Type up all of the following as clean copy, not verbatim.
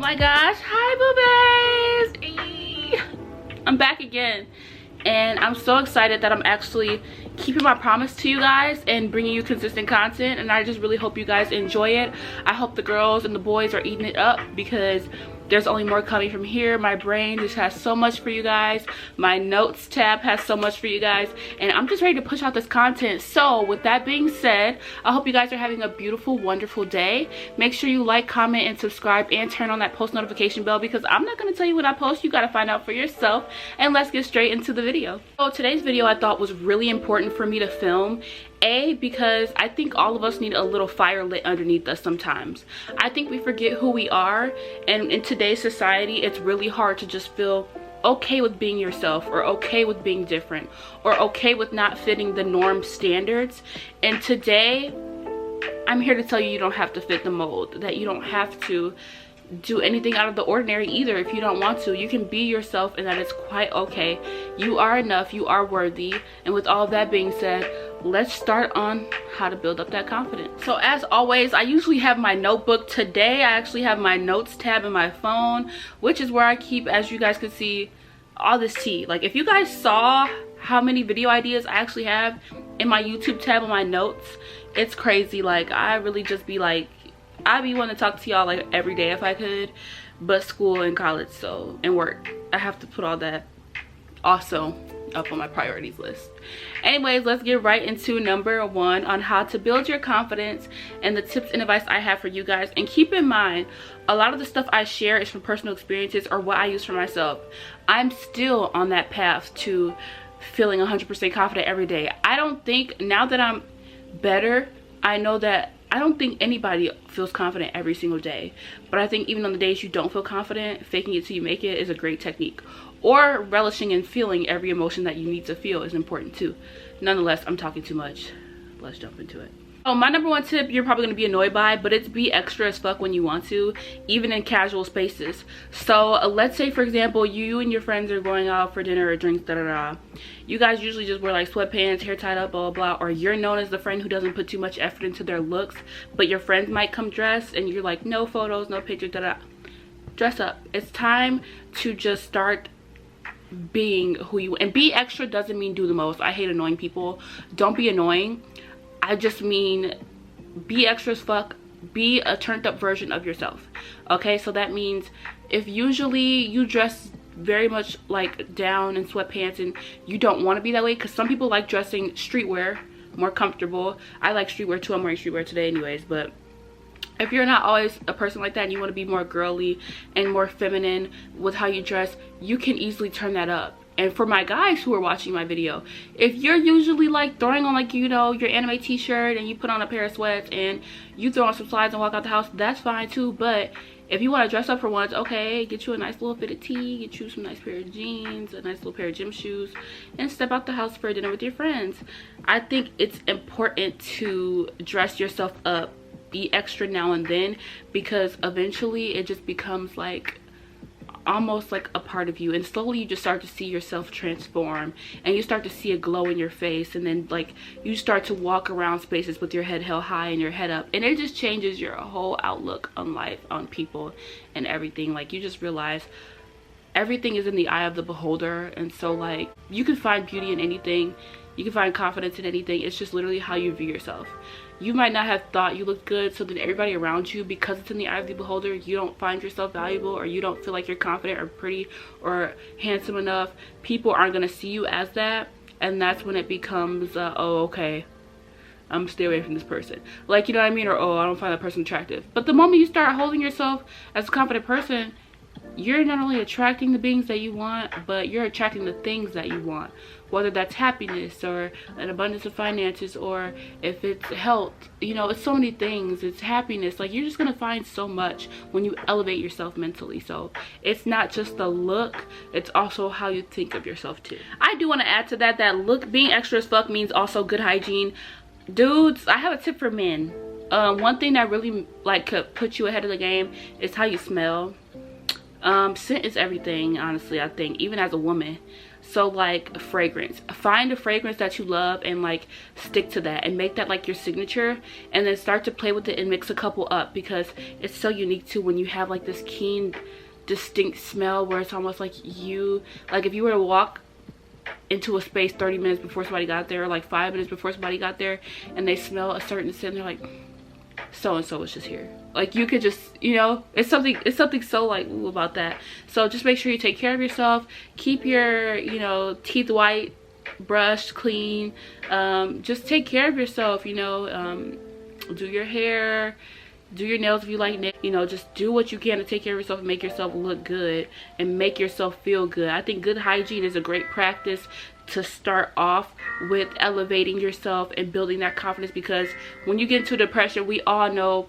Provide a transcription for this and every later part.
my gosh, hi boo-baes. I'm back again, and I'm so excited that I'm actually keeping my promise to you guys and bringing you consistent content, and I just really hope you guys enjoy it. I hope the girls and the boys are eating it up because there's only more coming from here. My brain just has so much for you guys. My notes tab has so much for you guys, and I'm just ready to push out this content. So with that being said, I hope you guys are having a beautiful, wonderful day. Make sure you like, comment, and subscribe, and turn on that post notification bell, because I'm not going to tell you when I post. You got to find out for yourself. And let's get straight into the video. So today's video I thought was really important for me to film. Because I think all of us need a little fire lit underneath us sometimes. I think we forget who we are, and in today's society it's really hard to just feel okay with being yourself, or okay with being different, or okay with not fitting the norm standards. And today I'm here to tell you, you don't have to fit the mold, that you don't have to do anything out of the ordinary either. If you don't want to, you can be yourself, and that is quite okay. You are enough, you are worthy. And with all of that being said, let's start on how to build up that confidence. So as always, I usually have my notebook. Today I actually have my notes tab in my phone, which is where I keep, as you guys can see, all this tea. Like, if you guys saw how many video ideas I actually have in my YouTube tab on my notes, it's crazy. Like, I really just be like, I'd be wanting to talk to y'all like every day if I could, but school and college, so, and work, I have to put all that also up on my priorities list. Anyways, let's get right into number one on how to build your confidence and the tips and advice I have for you guys. And keep in mind, a lot of the stuff I share is from personal experiences or what I use for myself. I'm still on that path to feeling 100% confident every day. I don't think, now that I'm better, I know that I don't think anybody feels confident every single day, but I think even on the days you don't feel confident, faking it till you make it is a great technique. Or relishing and feeling every emotion that you need to feel is important too. Nonetheless, I'm talking too much. Let's jump into it. So my number one tip you're probably going to be annoyed by, but it's be extra as fuck when you want to, even in casual spaces. So let's say, for example, you and your friends are going out for dinner or drinks, you guys usually just wear like sweatpants, hair tied up, blah blah blah, or you're known as the friend who doesn't put too much effort into their looks, but your friends might come dressed and you're like, no photos, no pictures, dress up. It's time to just start being who you, and be extra doesn't mean do the most. I hate annoying people. Don't be annoying. I just mean be extra as fuck. Be a turned up version of yourself. Okay, so that means if usually you dress very much like down in sweatpants and you don't want to be that way, because some people like dressing streetwear, more comfortable. I like streetwear too. I'm wearing streetwear today anyways. But if you're not always a person like that and you want to be more girly and more feminine with how you dress, you can easily turn that up. And for my guys who are watching my video, if you're usually like throwing on, like, you know, your anime t-shirt and you put on a pair of sweats and you throw on some slides and walk out the house, that's fine too. But if you want to dress up for once, okay, get you a nice little fitted tee, get you some nice pair of jeans, a nice little pair of gym shoes, and step out the house for dinner with your friends. I think it's important to dress yourself up, be extra now and then, because eventually it just becomes like almost like a part of you, and slowly you just start to see yourself transform, and you start to see a glow in your face, and then like you start to walk around spaces with your head held high and your head up, and it just changes your whole outlook on life, on people, and everything. Like, you just realize everything is in the eye of the beholder, and so like you can find beauty in anything, you can find confidence in anything. It's just literally how you view yourself. You might not have thought you looked good, so then everybody around you, because it's in the eye of the beholder, you don't find yourself valuable, or you don't feel like you're confident or pretty or handsome enough. People aren't going to see you as that, and that's when it becomes oh, okay, I'm gonna stay away from this person, like, you know what I mean, or oh, I don't find that person attractive. But the moment you start holding yourself as a confident person, you're not only attracting the beings that you want, but you're attracting the things that you want, whether that's happiness or an abundance of finances, or if it's health, you know, it's so many things. It's happiness. Like, you're just gonna find so much when you elevate yourself mentally. So it's not just the look, it's also how you think of yourself too. I do want to add to that look, being extra as fuck means also good hygiene. Dudes, I have a tip for men. One thing that really like could put you ahead of the game is how you smell. Scent is everything, honestly, I think, even as a woman. So like fragrance, find a fragrance that you love and like stick to that and make that like your signature, and then start to play with it and mix a couple up, because it's so unique too when you have like this keen distinct smell where it's almost like you, like if you were to walk into a space 30 minutes before somebody got there, or like 5 minutes before somebody got there, and they smell a certain scent, they're like, so and so was just here. Like you could just, you know, it's something so like ooh about that. So just make sure you take care of yourself, keep your, you know, teeth white, brushed, clean, just take care of yourself, you know, do your hair, do your nails if you like nails, you know, just do what you can to take care of yourself and make yourself look good and make yourself feel good. I think good hygiene is a great practice to start off with elevating yourself and building that confidence, because when you get into depression, we all know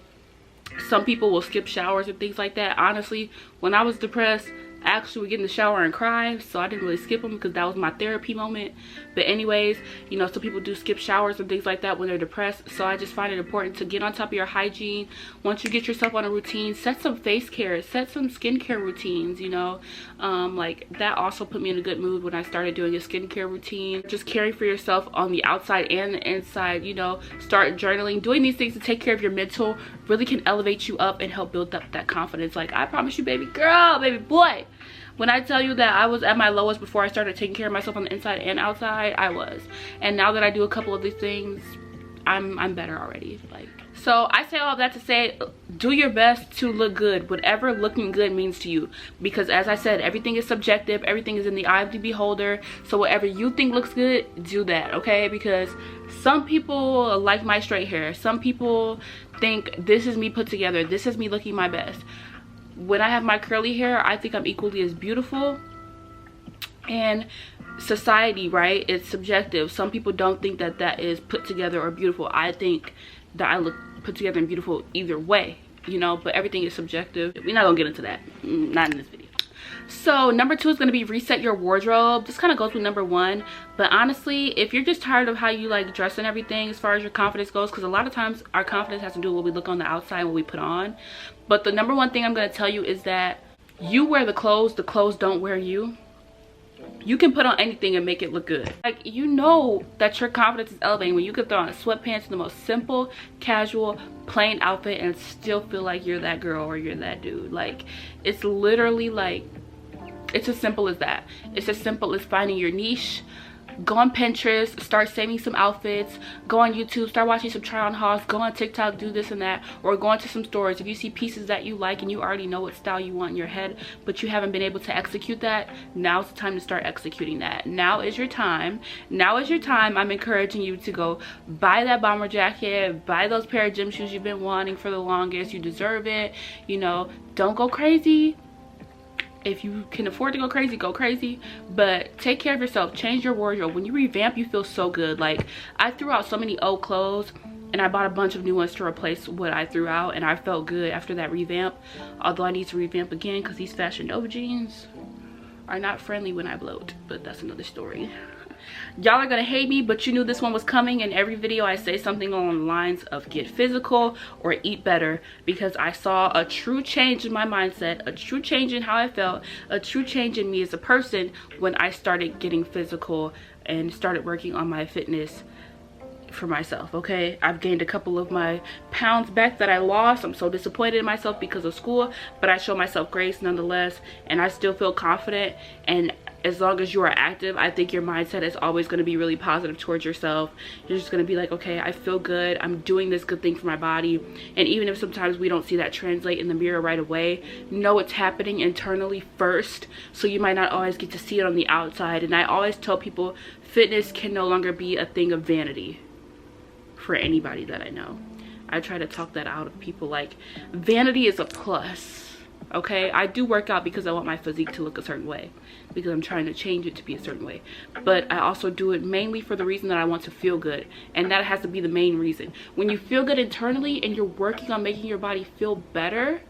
some people will skip showers and things like that. Honestly, when I was depressed, I actually would get in the shower and cry, so I didn't really skip them because that was my therapy moment. But anyways, you know, some people do skip showers and things like that when they're depressed, so I just find it important to get on top of your hygiene. Once you get yourself on a routine, set some face care, set some skincare routines, you know. Like that also put me in a good mood when I started doing a skincare routine. Just caring for yourself on the outside and the inside, you know. Start journaling. Doing these things to take care of your mental really can elevate you up and help build up that confidence. Like I promise you, baby girl, baby boy, when I tell you that I was at my lowest before I started taking care of myself on the inside and outside, I was. And now that I do a couple of these things, I'm better already. Like, so I say all of that to say, do your best to look good, whatever looking good means to you. Because as I said, everything is subjective, everything is in the eye of the beholder. So whatever you think looks good, do that, okay? Because some people like my straight hair. Some people think this is me put together, this is me looking my best. When I have my curly hair, I think I'm equally as beautiful. And society, right, it's subjective. Some people don't think that that is put together or beautiful. I think that I look put together and beautiful either way, you know, but everything is subjective. We're not gonna get into that, not in this video. So number 2 is going to be reset your wardrobe. This kind of goes with number 1, but honestly, if you're just tired of how you like dress and everything as far as your confidence goes, because a lot of times our confidence has to do with what we look on the outside and what we put on, but the number 1 thing I'm going to tell you is that you wear the clothes don't wear you. You can put on anything and make it look good. Like, you know that your confidence is elevating when you can throw on sweatpants and the most simple, casual, plain outfit and still feel like you're that girl or you're that dude. Like, it's literally like, it's as simple as that. It's as simple as finding your niche. Go on Pinterest, start saving some outfits. Go on YouTube, start watching some try on hauls. Go on TikTok, do this and that. Or go into some stores. If you see pieces that you like and you already know what style you want in your head, but you haven't been able to execute that, now's the time to start executing that. Now is your time. Now is your time. I'm encouraging you to go buy that bomber jacket, buy those pair of gym shoes you've been wanting for the longest. You deserve it. You know, don't go crazy. If you can afford to go crazy, but take care of yourself. Change your wardrobe. When you revamp, you feel so good. Like, I threw out so many old clothes and I bought a bunch of new ones to replace what I threw out, and I felt good after that revamp, although I need to revamp again because these Fashion Nova jeans are not friendly when I bloat, but that's another story. Y'all are gonna hate me, but you knew this one was coming. In every video I say something along the lines of get physical or eat better, because I saw a true change in my mindset, a true change in how I felt, a true change in me as a person when I started getting physical and started working on my fitness for myself. Okay, I've gained a couple of my pounds back that I lost. I'm so disappointed in myself because of school, but I show myself grace nonetheless, and I still feel confident. And as long as you are active, I think your mindset is always going to be really positive towards yourself. You're just going to be like, okay, I feel good, I'm doing this good thing for my body. And even if sometimes we don't see that translate in the mirror right away, know it's happening internally first, so you might not always get to see it on the outside. And I always tell people, fitness can no longer be a thing of vanity for anybody that I know. I try to talk that out of people. Like, vanity is a plus. Okay, I do work out because I want my physique to look a certain way, because I'm trying to change it to be a certain way, but I also do it mainly for the reason that I want to feel good, and that has to be the main reason. When you feel good internally and you're working on making your body feel better,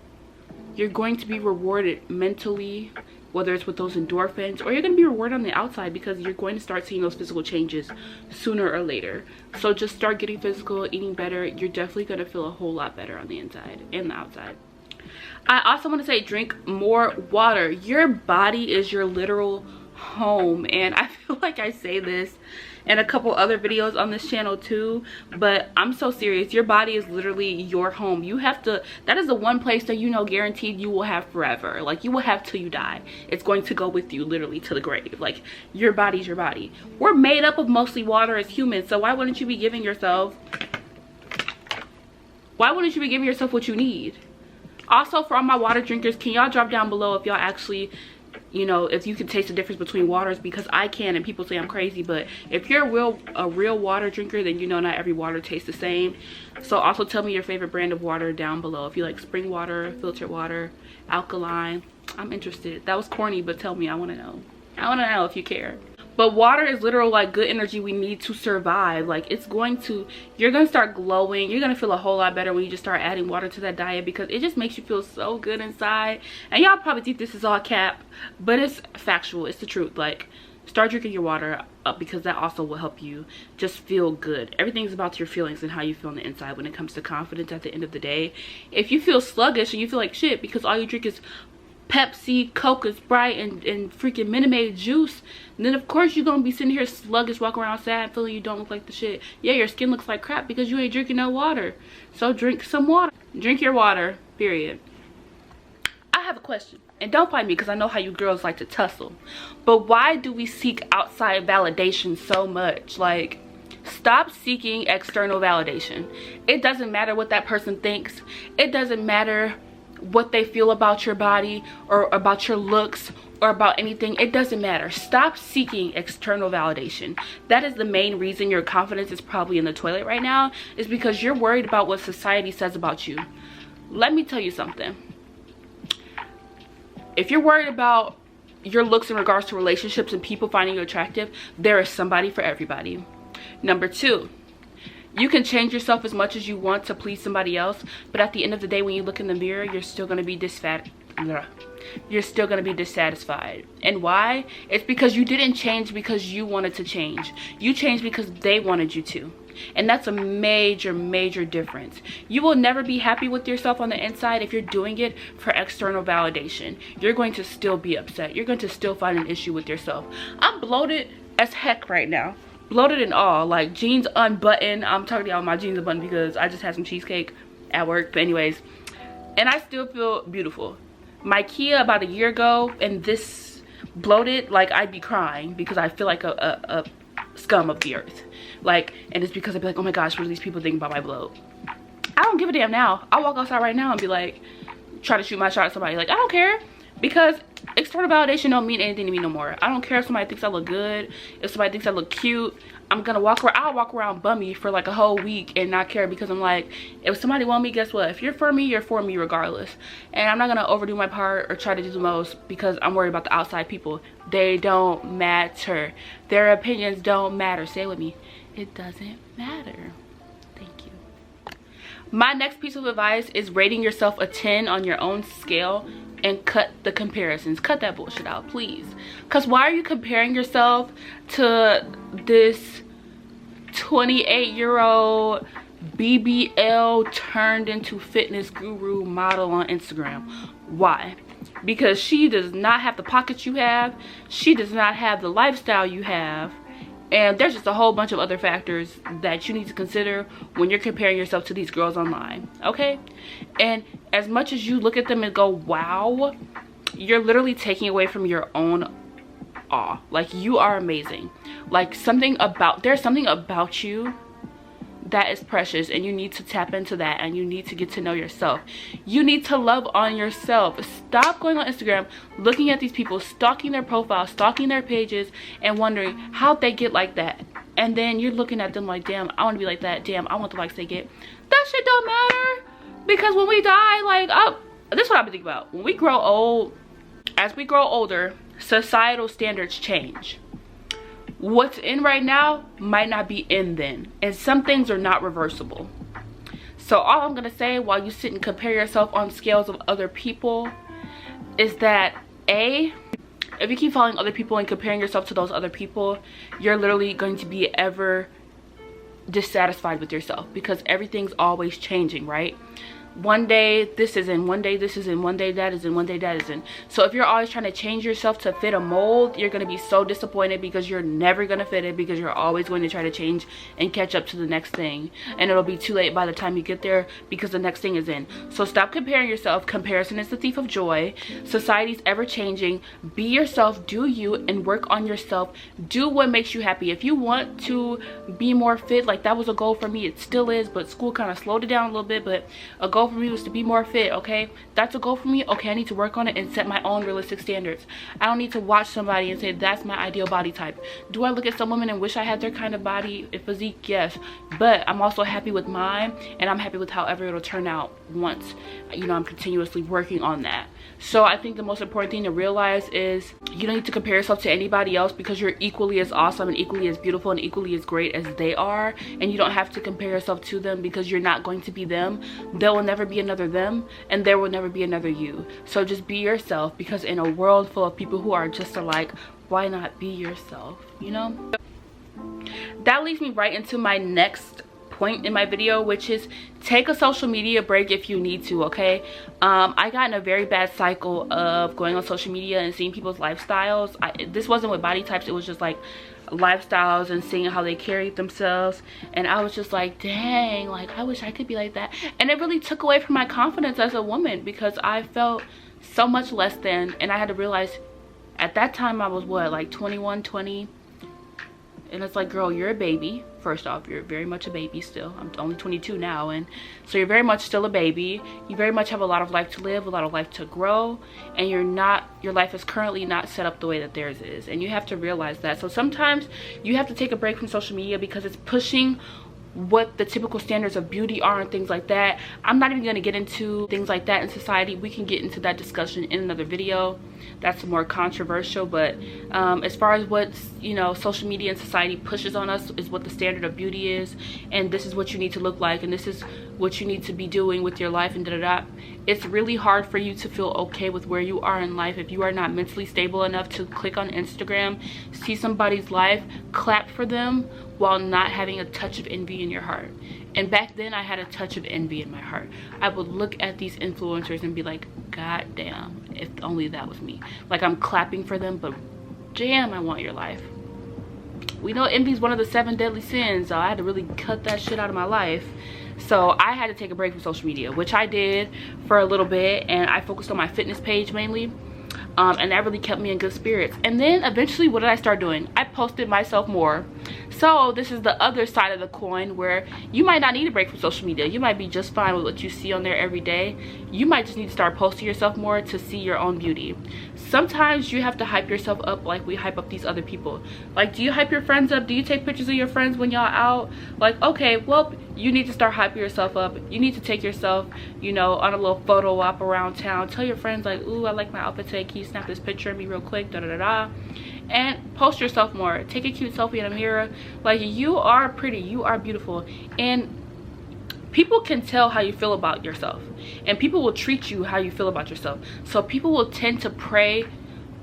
you're going to be rewarded mentally, whether it's with those endorphins, or you're going to be rewarded on the outside because you're going to start seeing those physical changes sooner or later. So just start getting physical, eating better. You're definitely going to feel a whole lot better on the inside and the outside. I also want to say drink more water. Your body is your literal home, and I feel like I say this in a couple other videos on this channel too, but I'm so serious. Your body is literally your home. You have to, that is the one place that you know guaranteed you will have forever. Like, you will have till you die. It's going to go with you literally to the grave. Like, your body's your body. We're made up of mostly water as humans, so why wouldn't you be giving yourself what you need? Also, for all my water drinkers, can y'all drop down below if y'all actually, you know, if you can taste the difference between waters, because I can, and people say I'm crazy, but if you're a real water drinker, then you know not every water tastes the same. So also tell me your favorite brand of water down below. If you like spring water, filtered water, alkaline, I'm interested. That was corny, but tell me. I want to know. I want to know if you care. But water is literal like good energy we need to survive. Like, it's going to, you're gonna start glowing. You're gonna feel a whole lot better when you just start adding water to that diet, because it just makes you feel so good inside. And y'all probably think this is all cap, but it's factual. It's the truth. Like, start drinking your water up, because that also will help you just feel good. Everything's about your feelings and how you feel on the inside when it comes to confidence at the end of the day. If you feel sluggish and you feel like shit because all you drink is Pepsi, Coke, Sprite, and freaking Minute Maid juice, then of course you're gonna be sitting here sluggish, walking around sad, feeling you don't look like the shit. Yeah, your skin looks like crap because you ain't drinking no water. So drink some water. Drink your water, period. I have a question, and don't fight me because I know how you girls like to tussle, but why do we seek outside validation so much? Like, stop seeking external validation. It doesn't matter what that person thinks. It doesn't matter what they feel about your body or about your looks or about anything. It doesn't matter. Stop seeking external validation. That is the main reason your confidence is probably in the toilet right now, is because you're worried about what society says about you. Let me tell you something. If you're worried about your looks in regards to relationships and people finding you attractive, there is somebody for everybody. Number two, you can change yourself as much as you want to please somebody else, but at the end of the day, when you look in the mirror, you're still going to be dissatisfied. And why? It's because you didn't change because you wanted to change. You changed because they wanted you to. And that's a major difference. You will never be happy with yourself on the inside if you're doing it for external validation. You're going to still be upset. You're going to still find an issue with yourself. I'm bloated as heck right now. Bloated and all, like jeans unbuttoned. I'm talking about my jeans unbuttoned because I just had some cheesecake at work. But anyways, and I still feel beautiful. My Kia about a year ago and this bloated, like I'd be crying because I feel like a scum of the earth. Like, and it's because I'd be like, oh my gosh, what are these people thinking about my bloat? I don't give a damn now. I'll walk outside right now and be like, try to shoot my shot at somebody. Like, I don't care, because external validation don't mean anything to me no more. I don't care if somebody thinks I look good, if somebody thinks I look cute. I'm gonna walk around, I'll walk around bummy for like a whole week and not care, because I'm like, if somebody want me, guess what? If you're for me, you're for me regardless. And I'm not gonna overdo my part or try to do the most because I'm worried about the outside people. They don't matter. Their opinions don't matter. Say it with me. It doesn't matter. Thank you. My next piece of advice is rating yourself a 10 on your own scale, and cut the comparisons. Cut that bullshit out, please. Because why are you comparing yourself to this 28-year-old BBL turned into fitness guru model on Instagram? Why? Because she does not have the pockets you have. She does not have the lifestyle you have. And there's just a whole bunch of other factors that you need to consider when you're comparing yourself to these girls online, okay? And as much as you look at them and go, wow, you're literally taking away from your own awe. Like, you are amazing. Like, there's something about you that is precious, and you need to tap into that, and you need to get to know yourself. You need to love on yourself. Stop going on Instagram, looking at these people, stalking their profiles, stalking their pages, and wondering how'd they get like that. And then you're looking at them like, damn, I want to be like that. Damn, I want the likes they get. That shit don't matter, because when we die, like, this is what I've been thinking about. When we grow old, as we grow older, societal standards change. What's in right now might not be in then, and some things are not reversible. So all I'm gonna say while you sit and compare yourself on scales of other people is that if you keep following other people and comparing yourself to those other people, you're literally going to be ever dissatisfied with yourself, because everything's always changing, right? one day this is in, one day this is in, one day that is in, one day that is in. So if you're always trying to change yourself to fit a mold, you're going to be so disappointed, because you're never going to fit it, because you're always going to try to change and catch up to the next thing, and it'll be too late by the time you get there, because the next thing is in. So stop comparing yourself. Comparison is the thief of joy. Society's ever changing. Be yourself, do you, and work on yourself. Do what makes you happy. If you want to be more fit, like that was a goal for me, it still is, but school kind of slowed it down a little bit, but a goal for me was to be more fit. Okay, that's a goal for me. Okay, I need to work on it and set my own realistic standards. I don't need to watch somebody and say that's my ideal body type. Do I look at some women and wish I had their kind of body physique? Yes, but I'm also happy with mine, and I'm happy with however it'll turn out once, you know, I'm continuously working on that. So I think the most important thing to realize is you don't need to compare yourself to anybody else, because you're equally as awesome and equally as beautiful and equally as great as they are, and you don't have to compare yourself to them, because you're not going to be them. There will never be another them, and there will never be another you. So just be yourself, because in a world full of people who are just alike, why not be yourself, you know? That leads me right into my next point in my video, which is take a social media break if you need to. Okay, I got in a very bad cycle of going on social media and seeing people's lifestyles. This wasn't with body types, it was just like lifestyles and seeing how they carried themselves, and I was just like, dang, like I wish I could be like that. And it really took away from my confidence as a woman, because I felt so much less than. And I had to realize at that time I was what, like 21, 20, and it's like, girl, you're a baby. First off, you're very much a baby still. I'm only 22 now, and so you're very much still a baby. You very much have a lot of life to live, a lot of life to grow, and your life is currently not set up the way that theirs is, and you have to realize that. So sometimes you have to take a break from social media, because it's pushing what the typical standards of beauty are and things like that. I'm not even going to get into things like that in society. We can get into that discussion in another video. That's more controversial, but as far as what, you know, social media and society pushes on us is what the standard of beauty is, and this is what you need to look like, and this is what you need to be doing with your life, and da-da-da. It's really hard for you to feel okay with where you are in life if you are not mentally stable enough to click on Instagram, see somebody's life, clap for them, while not having a touch of envy in your heart. And back then I had a touch of envy in my heart. I would look at these influencers and be like, god damn, if only that was me. Like, I'm clapping for them, but damn, I want your life. We know envy is one of the 7 deadly sins, so I had to really cut that shit out of my life. So I had to take a break from social media, which I did for a little bit, and I focused on my fitness page mainly. And that really kept me in good spirits. And then eventually, what did I start doing? I posted myself more. So this is the other side of the coin, where you might not need a break from social media. You might be just fine with what you see on there every day. You might just need to start posting yourself more to see your own beauty. Sometimes you have to hype yourself up like we hype up these other people. Like, do you hype your friends up? Do you take pictures of your friends when y'all out? Like, okay, well, you need to start hyping yourself up. You need to take yourself, you know, on a little photo op around town. Tell your friends, like, ooh, I like my outfit today. Can you snap this picture of me real quick? Da da da da. And post yourself more. Take a cute selfie in a mirror. Like, you are pretty, you are beautiful, and people can tell how you feel about yourself, and people will treat you how you feel about yourself. So people will tend to prey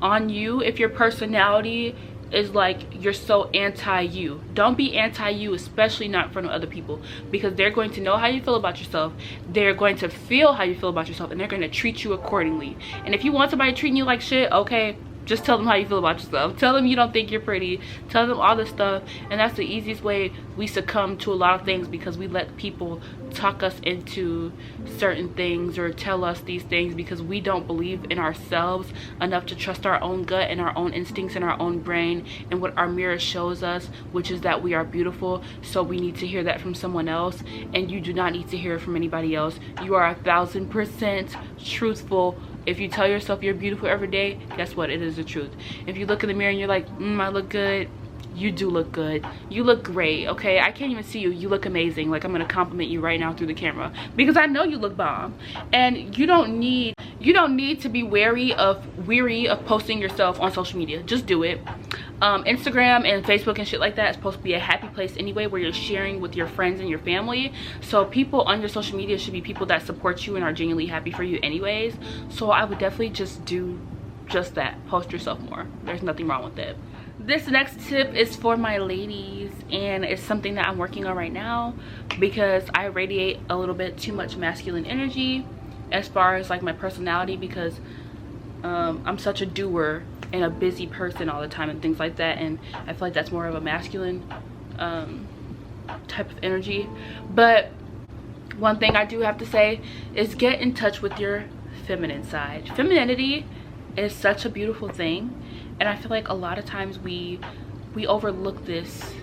on you if your personality is like you're so anti-you. Don't be anti-you, especially not in front of other people, because they're going to know how you feel about yourself, they're going to feel how you feel about yourself, and they're going to treat you accordingly. And if you want somebody treating you like shit, okay, just tell them how you feel about yourself. Tell them you don't think you're pretty. Tell them all this stuff. And that's the easiest way we succumb to a lot of things, because we let people talk us into certain things or tell us these things because we don't believe in ourselves enough to trust our own gut and our own instincts and our own brain and what our mirror shows us, which is that we are beautiful. So we need to hear that from someone else, and you do not need to hear it from anybody else. You are 1000% truthful. If you tell yourself you're beautiful every day, guess what? It is the truth. If you look in the mirror and you're like, I look good, you do look good. You look great, okay? I can't even see you. You look amazing. Like, I'm gonna compliment you right now through the camera because I know you look bomb. And you don't need to be weary of posting yourself on social media. Just do it. Instagram and Facebook and shit like that is supposed to be a happy place anyway, where you're sharing with your friends and your family. So people on your social media should be people that support you and are genuinely happy for you anyways. So I would definitely just do just that. Post yourself more. There's nothing wrong with it. This next tip is for my ladies, and it's something that I'm working on right now because I radiate a little bit too much masculine energy as far as like my personality, because I'm such a doer and a busy person all the time and things like that, and I feel like that's more of a masculine type of energy. But one thing I do have to say is get in touch with your feminine side. Femininity is such a beautiful thing, and I feel like a lot of times we overlook this.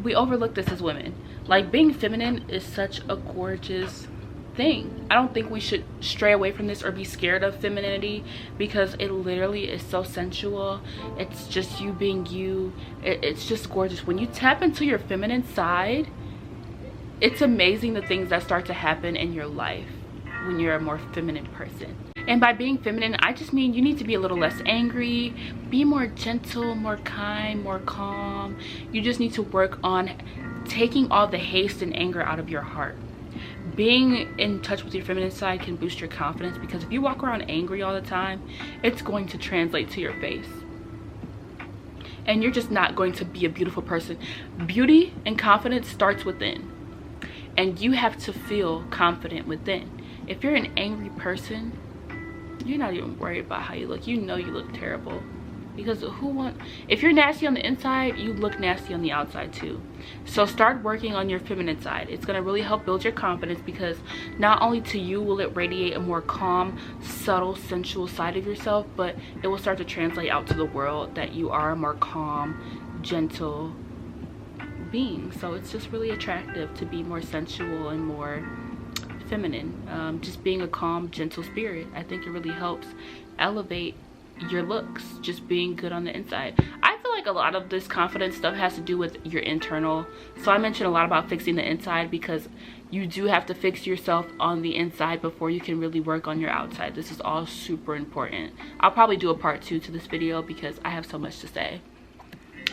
We overlook this as women. Like, being feminine is such a gorgeous thing. I don't think we should stray away from this or be scared of femininity, because it literally is so sensual. It's just you being you. It's just gorgeous. When you tap into your feminine side, it's amazing the things that start to happen in your life when you're a more feminine person. And by being feminine, I just mean you need to be a little less angry, be more gentle, more kind, more calm. You just need to work on taking all the haste and anger out of your heart. Being in touch with your feminine side can boost your confidence, because if you walk around angry all the time, it's going to translate to your face. And you're just not going to be a beautiful person. Beauty and confidence starts within. And you have to feel confident within. If you're an angry person, you're not even worried about how you look. You know you look terrible, because if you're nasty on the inside, you look nasty on the outside too. So start working on your feminine side. It's going to really help build your confidence, because not only to you will it radiate a more calm, subtle, sensual side of yourself, but it will start to translate out to the world that you are a more calm, gentle being. So it's just really attractive to be more sensual and more feminine. Just being a calm, gentle spirit, I think it really helps elevate your looks, just being good on the inside. I feel like a lot of this confidence stuff has to do with your internal. So I mentioned a lot about fixing the inside, because you do have to fix yourself on the inside before you can really work on your outside. This is all super important. I'll probably do a part 2 to this video because I have so much to say.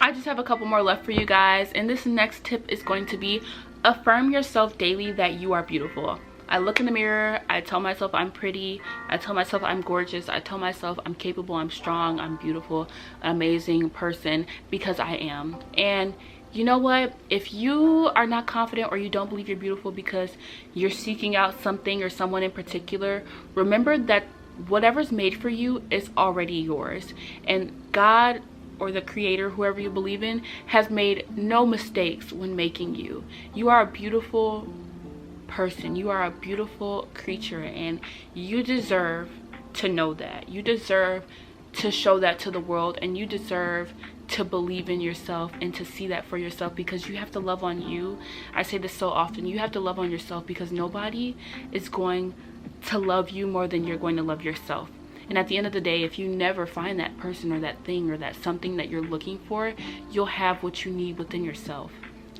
I just have a couple more left for you guys, and this next tip is going to be affirm yourself daily that you are beautiful. I look in the mirror, I tell myself I'm pretty, I tell myself I'm gorgeous, I tell myself I'm capable, I'm strong, I'm beautiful, an amazing person, because I am. And you know what? If you are not confident, or you don't believe you're beautiful because you're seeking out something or someone in particular, remember that whatever's made for you is already yours. And God, or the creator, whoever you believe in, has made no mistakes when making you. You are a beautiful person. You are a beautiful creature, and you deserve to know that. You deserve to show that to the world, and you deserve to believe in yourself and to see that for yourself, because you have to love on you. I say this so often. You have to love on yourself, because nobody is going to love you more than you're going to love yourself. And at the end of the day, if you never find that person or that thing or that something that you're looking for, you'll have what you need within yourself.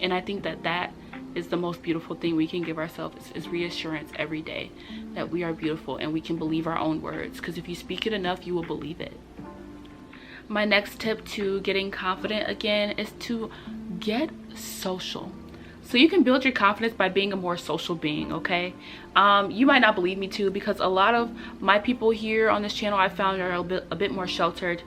And I think that that is the most beautiful thing we can give ourselves, is reassurance every day that we are beautiful, and we can believe our own words, because if you speak it enough, you will believe it. My next tip to getting confident again is to get social. So you can build your confidence by being a more social being, okay? You might not believe me too, because a lot of my people here on this channel I found are a bit more sheltered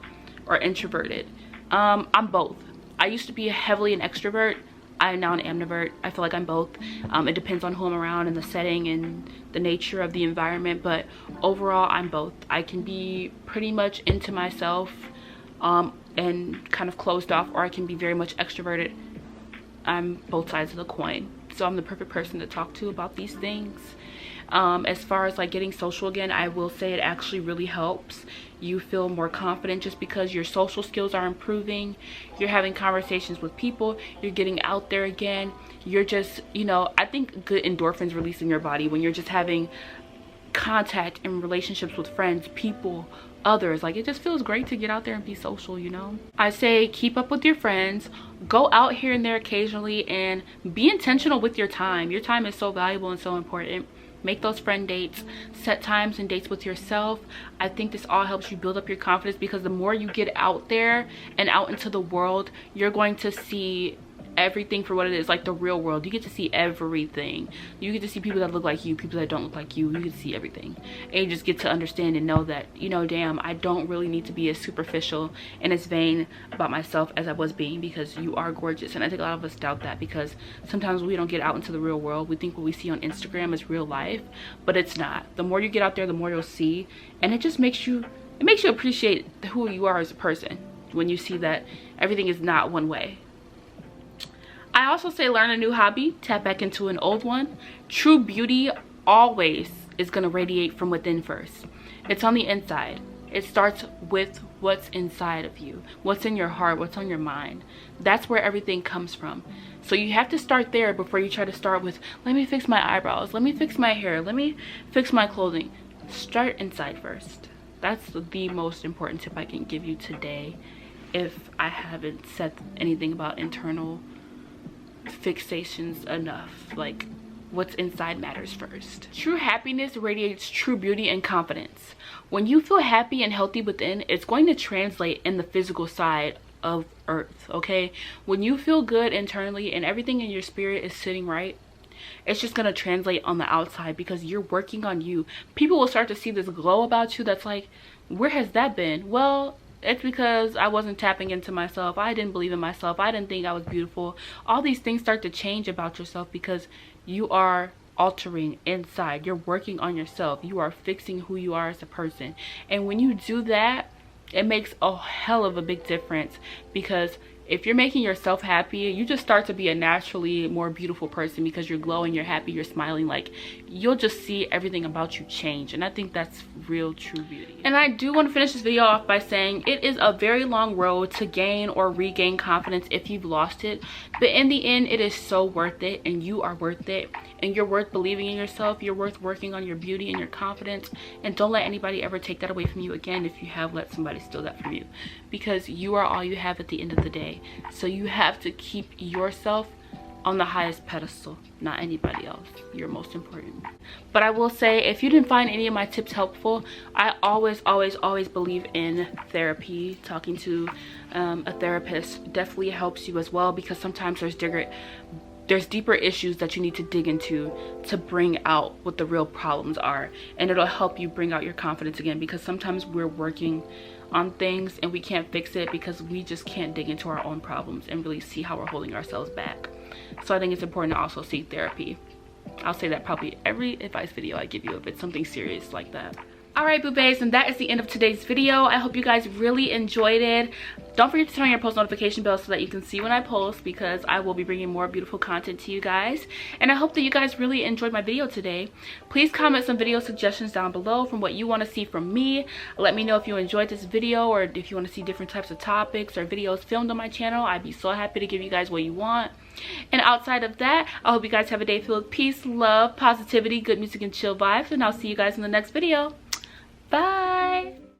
or introverted. I'm both. I used to be heavily an extrovert. I'm now an ambivert. I feel like I'm both. It depends on who I'm around and the setting and the nature of the environment, but overall I'm both. I can be pretty much into myself and kind of closed off, or I can be very much extroverted. I'm both sides of the coin. So I'm the perfect person to talk to about these things. As far as like getting social again, I will say it actually really helps you feel more confident, just because your social skills are improving. You're having conversations with people, you're getting out there again. You're just, you know, I think good endorphins release in your body when you're just having contact and relationships with friends, people, others. Like, it just feels great to get out there and be social, you know. I say keep up with your friends, go out here and there occasionally, and be intentional with your time. Your time is so valuable and so important. Make those friend dates, set times and dates with yourself. I think this all helps you build up your confidence, because the more you get out there and out into the world, you're going to see everything for what it is, like the real world. You get to see everything. You get to see people that look like you, people that don't look like you. You get to see everything, and you just get to understand and know that, you know, damn, I don't really need to be as superficial and as vain about myself as I was being, because you are gorgeous. And I think a lot of us doubt that, because sometimes we don't get out into the real world. We think what we see on Instagram is real life, but it's not. The more you get out there, the more you'll see, and it just makes you appreciate who you are as a person when you see that everything is not one way. I also say learn a new hobby, tap back into an old one. True beauty always is going to radiate from within first. It's on the inside. It starts with what's inside of you, what's in your heart, what's on your mind. That's where everything comes from. So you have to start there before you try to start with, let me fix my eyebrows, let me fix my hair, let me fix my clothing. Start inside first. That's the most important tip I can give you today, if I haven't said anything about internal fixations enough. Like, what's inside matters first. True happiness radiates true beauty and confidence. When you feel happy and healthy within, it's going to translate in the physical side of earth, okay? When you feel good internally and everything in your spirit is sitting right, it's just going to translate on the outside, because you're working on you. People will start to see this glow about you that's like, where has that been? Well, it's because I wasn't tapping into myself. I didn't believe in myself. I didn't think I was beautiful. All these things start to change about yourself because you are altering inside. You're working on yourself. You are fixing who you are as a person. And when you do that, it makes a hell of a big difference, because if you're making yourself happy, you just start to be a naturally more beautiful person, because you're glowing, you're happy, you're smiling. Like, you'll just see everything about you change. And I think that's real true beauty. And I do want to finish this video off by saying it is a very long road to gain or regain confidence if you've lost it, but in the end it is so worth it, and you are worth it, and you're worth believing in yourself. You're worth working on your beauty and your confidence, and don't let anybody ever take that away from you again if you have let somebody steal that from you, because you are all you have at the end of the day. So you have to keep yourself on the highest pedestal, not anybody else. You're most important. But I will say, if you didn't find any of my tips helpful, I always believe in therapy. Talking to a therapist definitely helps you as well, because sometimes there's deeper issues that you need to dig into to bring out what the real problems are, and it'll help you bring out your confidence again, because sometimes we're working on things and we can't fix it because we just can't dig into our own problems and really see how we're holding ourselves back. So I think it's important to also seek therapy. I'll say that probably every advice video I give you if it's something serious like that. All right, boo baes, and that is the end of today's video. I hope you guys really enjoyed it. Don't forget to turn on your post notification bell so that you can see when I post, because I will be bringing more beautiful content to you guys. And I hope that you guys really enjoyed my video today. Please comment some video suggestions down below from what you want to see from me. Let me know if you enjoyed this video, or if you want to see different types of topics or videos filmed on my channel. I'd be so happy to give you guys what you want. And outside of that, I hope you guys have a day filled with peace, love, positivity, good music, and chill vibes. And I'll see you guys in the next video. Bye.